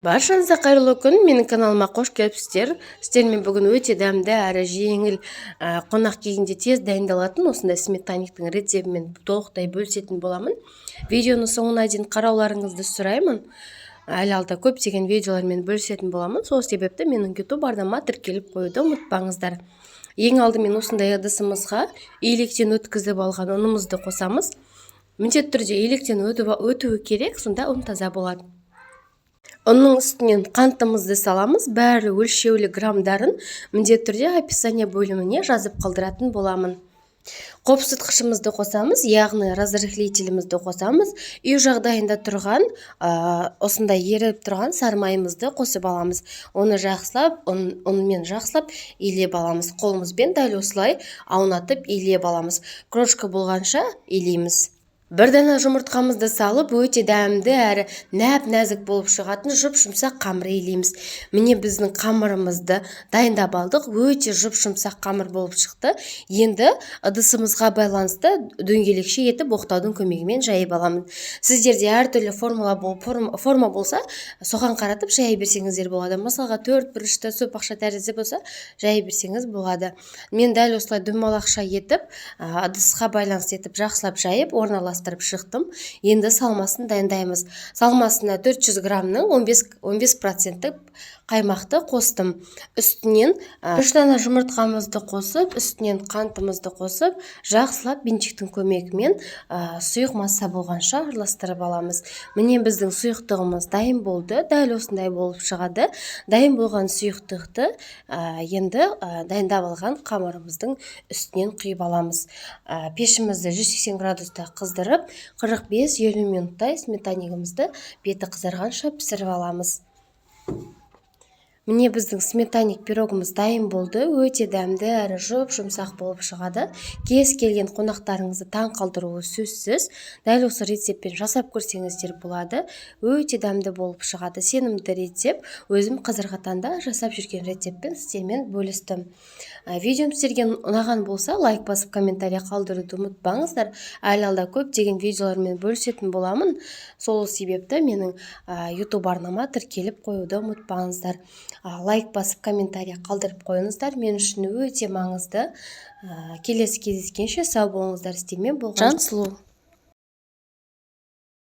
Баршаңызға қайырлы күн. Менің каналыма қош келіпсіздер. Сіздермен бүгін өте дәмді әрі жеңіл қонақ келгенде тез дайындалатын осындай сметаниктің рецебімен толықтай бөлісетін боламын. Видеоны соңына дейін қарауларыңызды сұраймын. Әлі алда көптеген видеолармен бөлісетін боламын. Сол себепті менің YouTube арнама тіркеліп қоюды ұмытпаңыздар. Ең алдымен осындай ыдысымызға илектен өткізіп алған ұнымызды қосамыз. Міндетті түрде илектен өтуі керек, сонда ұн таза болады. Оның үстінен қантымызды саламыз. Бәрі өлшеулі граммдарын міндетті түрде описание бөліміне жазып қалдыратын боламын. Қопсытқышымызды қосамыз, яғни разрыхлителімізді қосамыз. Үй жағдайында тұрған, осындай еріп тұрған сармайымызды қосып аламыз. Оны жақсылап, онымен жақсылап илеп аламыз. Қолымызбен дәл осылай аунатып илеп аламыз. Крошка болғанша илейміз. Бір дана жұмыртқамызды салып, өте дәмді әрі нәп-нәзік болып шығатын жұп-жұмсақ қамыр илейміз. Міне біздің қамырымызды дайындап алдық. Өте жұп-жұмсақ қамыр болып шықты. Енді ыдысымызға байланысты дөңгелекше етіп оқтаудың көмегімен жайып аламын. Сіздерде әртүрлі форма болса, соған қаратып жай берсеңіздер болады. Мысалға 4 бұрышты сопақша тәрізді болса, жай берсеңіз болады. Мен дәл осылай дөмалақша етіп, ыдысқа байланысты етіп жақсылап жайып орналастырып шықтым. Енді салмасын дайындаймыз. Салмасына 400 граммның 15% қаймақты қостым. Үстінен 3 дана жұмыртқамызды қосып, үстінен қантымызды қосып, жақсылап бенчиктің көмегімен сұйық масса болғанша араластырып аламыз. Міне біздің сұйықтығымыз дайын болды. Дәл осындай болып шығады. Дайын болған сұйықтықты енді дайындап алған қамырымыздың үстінен құйып аламыз. Пешімізді 180 градуста қыздырып, 45-50 минуттай сметанигімізді беті қызарғанша пісіріп аламыз. Міне біздің сметаник пирогымыз дайын болды. Өте дәмді әрі жұп-жұмсақ болып шығады. Кез келген қонақтарыңызды таң қалдыруы сөзсіз. Дәл осы рецеппен жасап көрсеңіздер болады. Өте дәмді болып шығады. Сенімді рецепт. Өзім қазіргі таңда жасап жүрген рецеппен сіздермен бөлістім. Видеом сіздерге ұнаған болса, лайк басып комментарий қалдыруды ұмытпаңыздар. Әлі алда көптеген видеолармен бөлісетін боламын. Сол себепті менің YouTube арнама тіркеліп қоюды ұмытпаңыздар. Лайк басып комментарий қалдырып қойыңыздар. Мен үшін өте маңызды. Келесі кездескенше сау болыңыздар. Сіздермен болған Жансұлу.